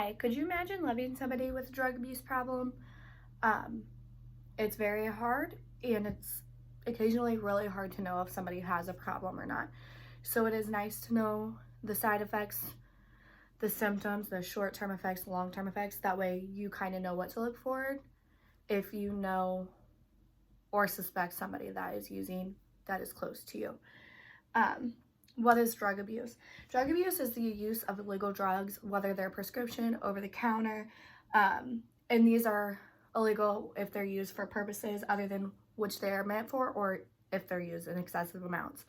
Hi, could you imagine loving somebody with a drug abuse problem? Um, it's very hard and it's occasionally really hard to know if somebody has a problem or not. So it is nice to know the side effects, the symptoms, the short-term effects, the long-term effects. That way you kind of know what to look for if you know or suspect somebody that is using that is close to you. Um, what is drug abuse? Drug abuse is the use of illegal drugs, whether they're prescription, over the counter, and these are illegal if they're used for purposes other than which they are meant for, or if they're used in excessive amounts.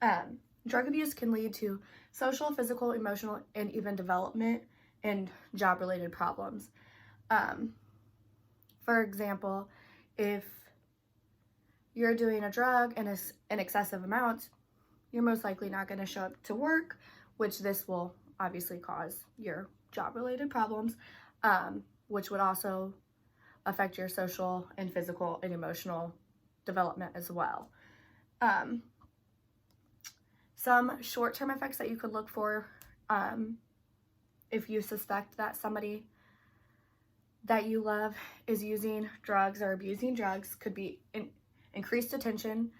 Um, Drug abuse can lead to social, physical, emotional, and even development and job-related problems. Um, for example, if you're doing a drug in an excessive amount, you're most likely not going to show up to work, which this will obviously cause your job-related problems, which would also affect your social and physical and emotional development as well. Some short-term effects that you could look for if you suspect that somebody that you love is using drugs or abusing drugs could be increased attention,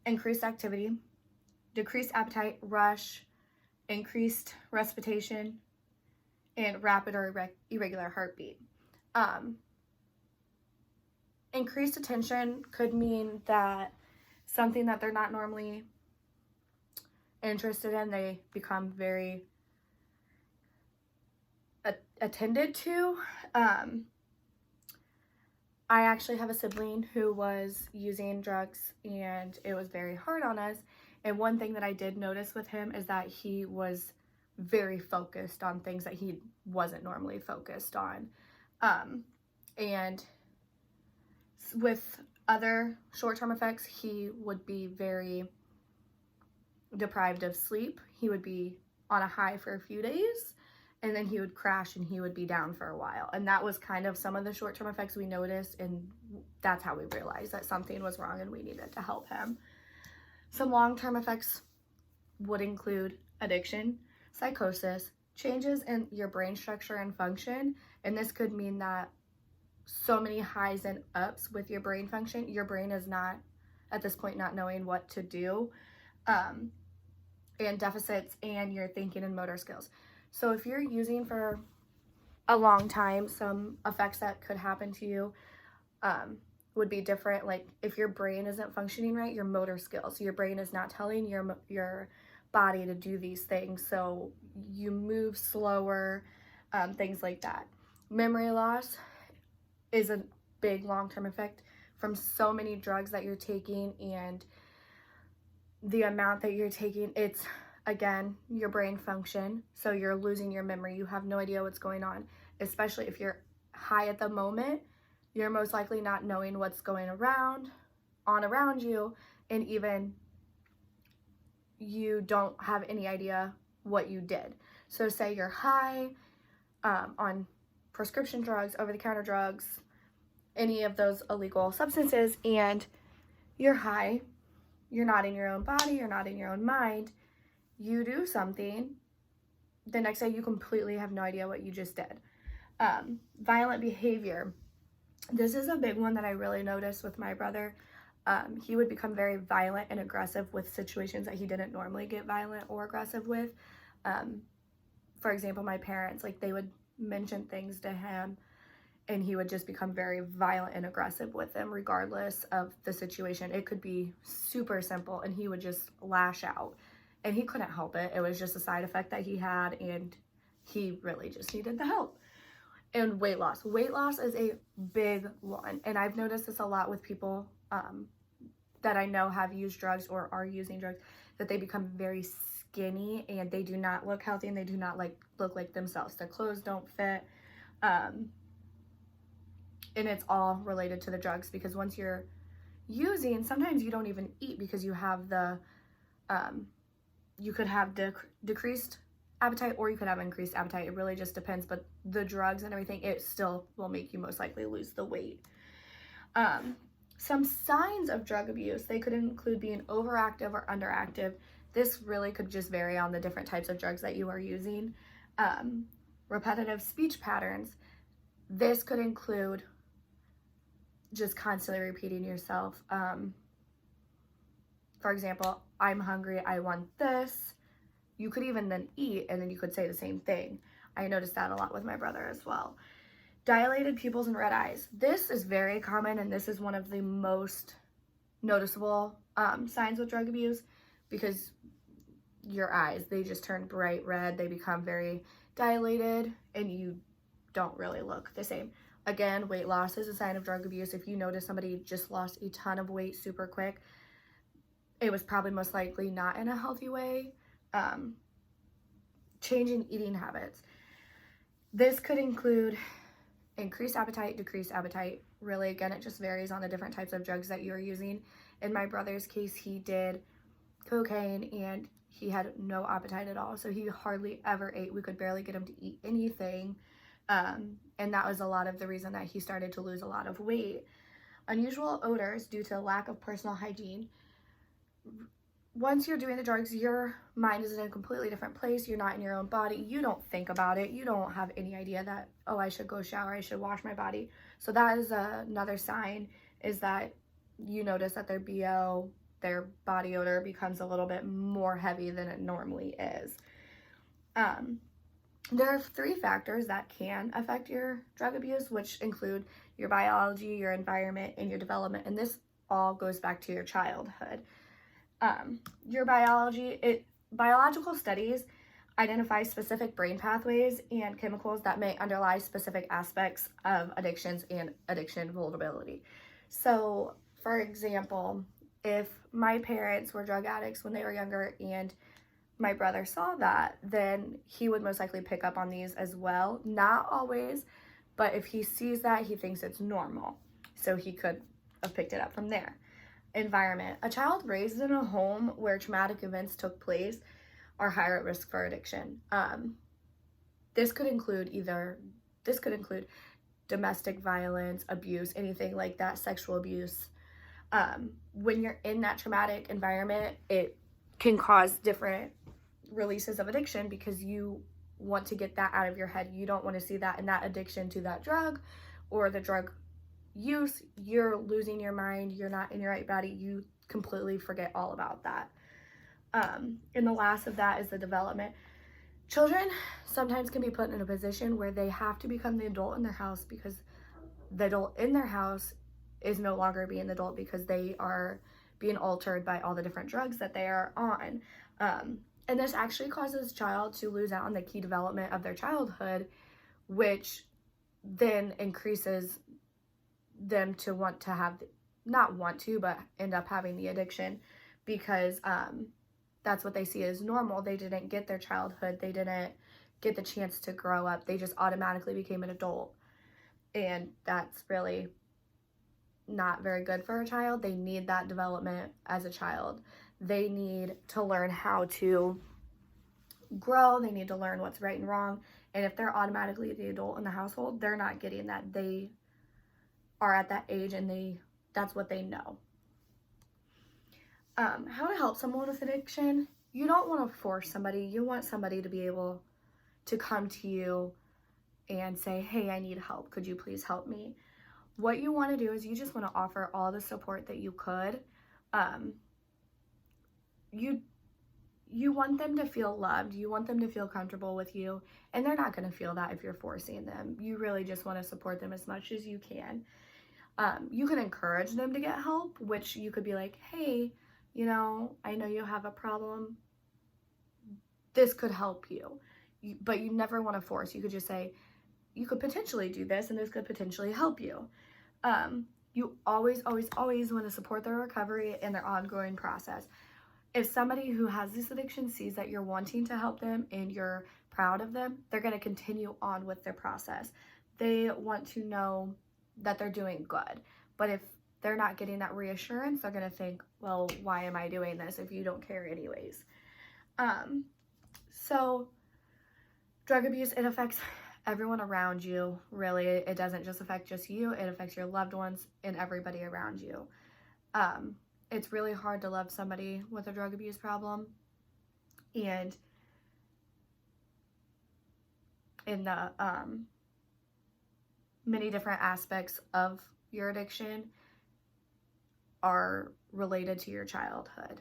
increased activity, decreased appetite, rush, increased respiration, and rapid or irregular heartbeat. Increased attention could mean that something that they're not normally interested in, they become very attended to. I actually have a sibling who was using drugs and it was very hard on us. And one thing that I did notice with him is that he was very focused on things that he wasn't normally focused on. And with other short-term effects, he would be very deprived of sleep. He would be on a high for a few days, and then he would crash and he would be down for a while. And that was kind of some of the short-term effects we noticed, and that's how we realized that something was wrong and we needed to help him. Some long-term effects would include addiction, psychosis, changes in your brain structure and function, and this could mean that so many highs and ups with your brain function, your brain is not, at this point, not knowing what to do, and deficits in your thinking and motor skills. So if you're using for a long time, some effects that could happen to you would be different. Like if your brain isn't functioning right, your motor skills, your brain is not telling your body to do these things, so you move slower, things like that. Memory loss is a big long-term effect from so many drugs that you're taking and the amount that you're taking. It's, again, your brain function, so you're losing your memory. You have no idea what's going on, especially if you're high at the moment. You're most likely not knowing what's going around you, and even you don't have any idea what you did. So say you're high on prescription drugs, over-the-counter drugs, any of those illegal substances, and you're high, you're not in your own body, you're not in your own mind, you do something, the next day you completely have no idea what you just did. Violent behavior. This is a big one that I really noticed with my brother. He would become very violent and aggressive with situations that he didn't normally get violent or aggressive with. For example, my parents, like, they would mention things to him and he would just become very violent and aggressive with them regardless of the situation. It could be super simple and he would just lash out, and he couldn't help it. It was just a side effect that he had, and he really just needed the help. And weight loss. Weight loss is a big one, and I've noticed this a lot with people that I know have used drugs or are using drugs, that they become very skinny and they do not look healthy and they do not look like themselves. Their clothes don't fit, and it's all related to the drugs, because once you're using, sometimes you don't even eat because you have the you could have decreased appetite or you could have increased appetite. It really just depends, but the drugs and everything, it still will make you most likely lose the weight. Some signs of drug abuse, they could include being overactive or underactive. This really could just vary on the different types of drugs that you are using. repetitive speech patterns. This could include just constantly repeating yourself. For example, I'm hungry, I want this. You could even then eat, and then you could say the same thing. I noticed that a lot with my brother as well. Dilated pupils and red eyes. This is very common, and this is one of the most noticeable signs with drug abuse, because your eyes, they just turn bright red, they become very dilated, and you don't really look the same. Again, weight loss is a sign of drug abuse. If you notice somebody just lost a ton of weight super quick, it was probably most likely not in a healthy way. Changing eating habits. This could include increased appetite, decreased appetite. Really, again, it just varies on the different types of drugs that you're using. In my brother's case, he did cocaine and he had no appetite at all. So he hardly ever ate. We could barely get him to eat anything. And that was a lot of the reason that he started to lose a lot of weight. Unusual odors due to lack of personal hygiene. Once you're doing the drugs, your mind is in a completely different place. You're not in your own body. You don't think about it. You don't have any idea that, oh, I should go shower, I should wash my body. So that is another sign, is that you notice that their BO, their body odor, becomes a little bit more heavy than it normally is. There are 3 factors that can affect your drug abuse, which include your biology, your environment, and your development. And this all goes back to your childhood. Your biology, biological studies identify specific brain pathways and chemicals that may underlie specific aspects of addictions and addiction vulnerability. So, for example, if my parents were drug addicts when they were younger and my brother saw that, then he would most likely pick up on these as well. Not always, but if he sees that, he thinks it's normal. So he could have picked it up from there. Environment. A child raised in a home where traumatic events took place are higher at risk for addiction. This could include domestic violence, abuse, anything like that, sexual abuse. When you're in that traumatic environment, it can cause different releases of addiction because you want to get that out of your head. You don't want to see that, and that addiction to that drug or the drug use, you're losing your mind, you're not in your right body, you completely forget all about that. And the last of that is the development. Children sometimes can be put in a position where they have to become the adult in their house because the adult in their house is no longer being the adult because they are being altered by all the different drugs that they are on. And this actually causes a child to lose out on the key development of their childhood, which then increases them to want to have, not want to, but end up having the addiction because that's what they see as normal. They didn't get their childhood. They didn't get the chance to grow up. They just automatically became an adult. And that's really not very good for a child. They need that development as a child. They need to learn how to grow. They need to learn what's right and wrong. And if they're automatically the adult in the household, they're not getting that. They are at that age and that's what they know. How to help someone with addiction. You don't want to force somebody. You want somebody to be able to come to you and say, hey, I need help. Could you please help me? What you want to do is you just want to offer all the support that you could. You want them to feel loved. You want them to feel comfortable with you. And they're not going to feel that if you're forcing them. You really just want to support them as much as you can. You can encourage them to get help, which you could be like, hey, I know you have a problem. This could help you. But you never want to force. You could just say, you could potentially do this and this could potentially help you. You always, always, always want to support their recovery and their ongoing process. If somebody who has this addiction sees that you're wanting to help them and you're proud of them, they're going to continue on with their process. They want to know that they're doing good. But if they're not getting that reassurance, they're going to think, well, why am I doing this if you don't care anyways? So drug abuse, it affects everyone around you, really. It doesn't just affect just you, it affects your loved ones and everybody around you. It's really hard to love somebody with a drug abuse problem, and in the many different aspects of your addiction are related to your childhood.